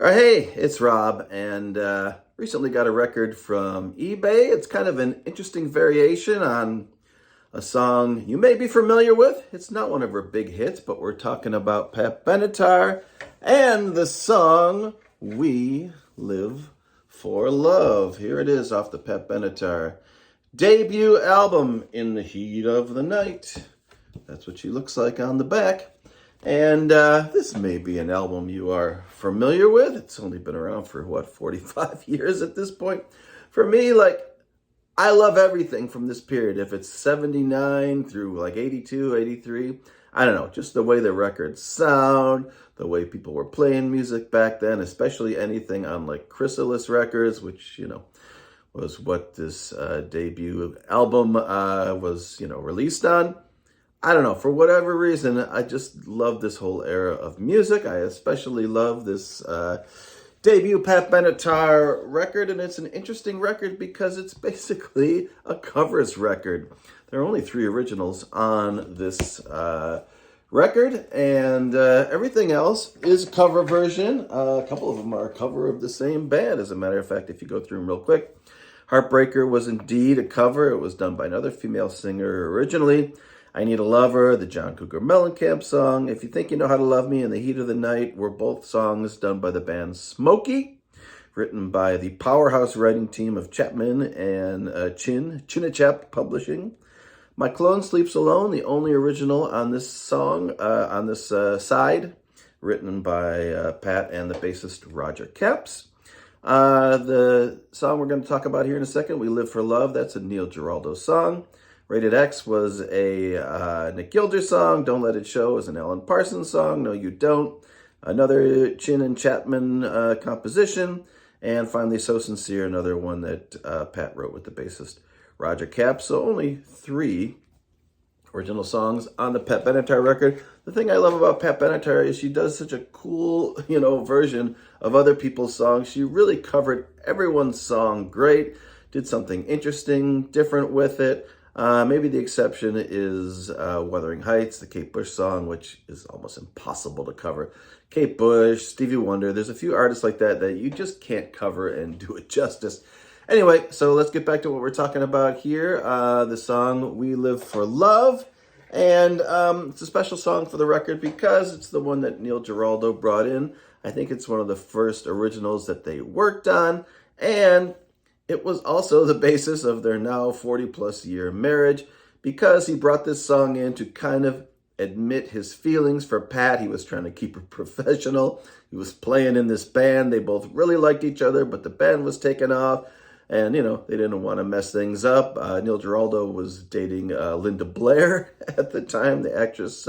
Hey, it's Rob, and recently got a record from eBay. It's kind of an interesting variation on a song you may be familiar with. It's not one of her big hits, but we're talking about Pat Benatar and the song We Live for Love. Here it is off the Pat Benatar debut album, In the Heat of the Night. That's what she looks like on the back. And this may be an album you are familiar with. It's only been around for, 45 years at this point. For me, I love everything from this period. If it's 79 through 82, 83, I don't know, just the way the records sound, the way people were playing music back then, especially anything on Chrysalis Records, which, was what this debut album was, released on. I don't know, for whatever reason, I just love this whole era of music. I especially love this debut Pat Benatar record, and it's an interesting record because it's basically a covers record. There are only 3 originals on this record, and everything else is a cover version. A couple of them are a cover of the same band, as a matter of fact, if you go through them real quick. Heartbreaker was indeed a cover. It was done by another female singer originally. I Need a Lover, the John Cougar Mellencamp song, If You Think You Know How to Love Me, and The Heat of the Night were both songs done by the band Smokey, written by the powerhouse writing team of Chapman and Chinichap Publishing. My Clone Sleeps Alone, the only original on this song, on this side, written by Pat and the bassist Roger Capps. The song we're going to talk about here in a second, We Live for Love, that's a Neil Giraldo song. Rated X was a Nick Gilder song. Don't Let It Show is an Alan Parsons song. No, You Don't. Another Chin and Chapman composition. And finally, So Sincere, another one that Pat wrote with the bassist Roger Capps. So only 3 original songs on the Pat Benatar record. The thing I love about Pat Benatar is she does such a cool, version of other people's songs. She really covered everyone's song great, did something interesting, different with it. Maybe the exception is Wuthering Heights, the Kate Bush song, which is almost impossible to cover. Kate Bush, Stevie Wonder, there's a few artists like that that you just can't cover and do it justice. Anyway, so let's get back to what we're talking about here. The song We Live for Love. And it's a special song for the record because it's the one that Neil Giraldo brought in. I think it's one of the first originals that they worked on. And it was also the basis of their now 40-plus year marriage because he brought this song in to kind of admit his feelings for Pat. He was trying to keep her professional. He was playing in this band. They both really liked each other, but the band was taking off. And, they didn't want to mess things up. Neil Giraldo was dating Linda Blair at the time, the actress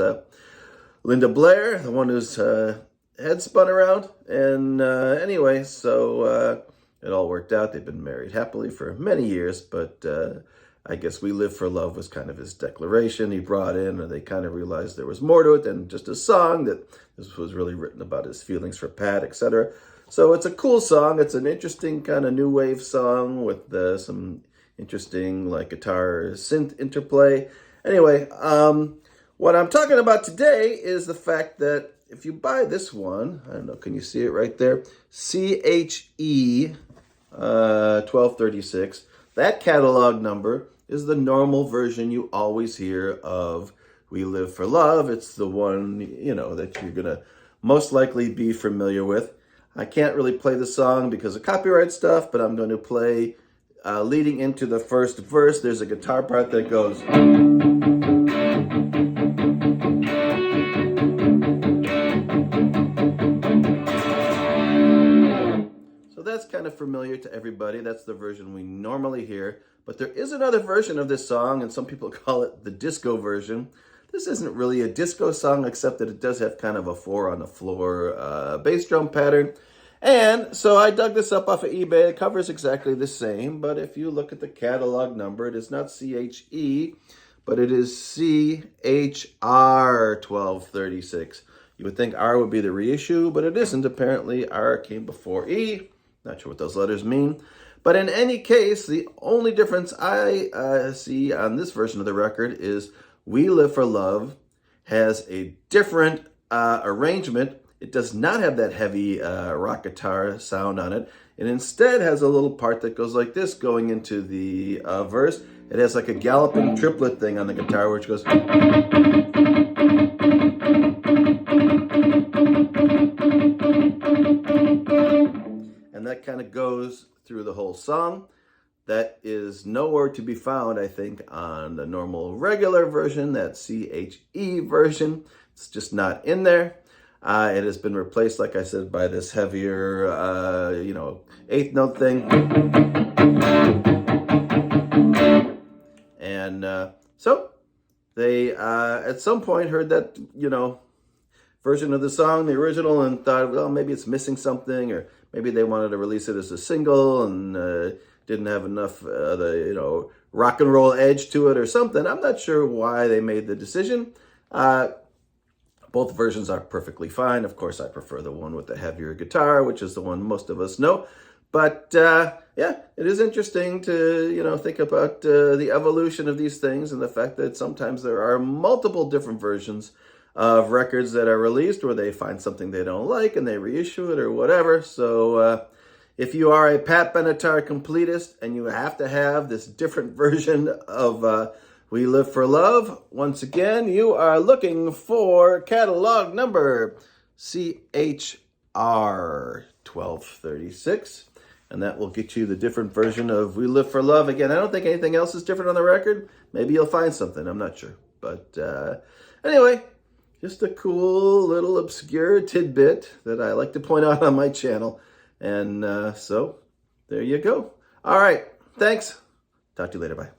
Linda Blair, the one whose head spun around. And anyway, so it all worked out. They've been married happily for many years, but I guess We Live for Love was kind of his declaration he brought in, and they kind of realized there was more to it than just a song, that this was really written about his feelings for Pat, etc. So it's a cool song. It's an interesting kind of new wave song with some interesting guitar synth interplay. Anyway, what I'm talking about today is the fact that if you buy this one, I don't know, can you see it right there? CHE 1236. That catalog number is the normal version you always hear of We Live for Love. It's the one, that you're going to most likely be familiar with. I can't really play the song because of copyright stuff, but I'm going to play leading into the first verse. There's a guitar part that goes. So that's kind of familiar to everybody. That's the version we normally hear. But there is another version of this song, and some people call it the disco version. This isn't really a disco song, except that it does have kind of a 4-on-the-floor bass drum pattern. And so I dug this up off of eBay. It covers exactly the same, but if you look at the catalog number, it is not CHE, but it is CHR 1236. You would think R would be the reissue, but it isn't. Apparently, R came before E. Not sure what those letters mean. But in any case, the only difference I see on this version of the record is We Live for Love has a different arrangement It does not have that heavy rock guitar sound on it. It instead has a little part that goes like this going into the verse. It has like a galloping triplet thing on the guitar, which goes. And that kind of goes through the whole song. That is nowhere to be found, I think, on the normal regular version, that CHE version. It's just not in there. It has been replaced, like I said, by this heavier, eighth note thing. And so they, at some point, heard that, version of the song, the original, and thought, well, maybe it's missing something, or maybe they wanted to release it as a single and didn't have enough the rock and roll edge to it or something. I'm not sure why they made the decision. Both versions are perfectly fine. Of course, I prefer the one with the heavier guitar, which is the one most of us know. But yeah, it is interesting to think about the evolution of these things and the fact that sometimes there are multiple different versions of records that are released where they find something they don't like and they reissue it or whatever. So if you are a Pat Benatar completist and you have to have this different version of We Live for Love, once again, you are looking for catalog number CHR 1236. And that will get you the different version of We Live for Love. Again, I don't think anything else is different on the record. Maybe you'll find something. I'm not sure. But anyway, just a cool little obscure tidbit that I like to point out on my channel. And so there you go. All right. Thanks. Talk to you later. Bye.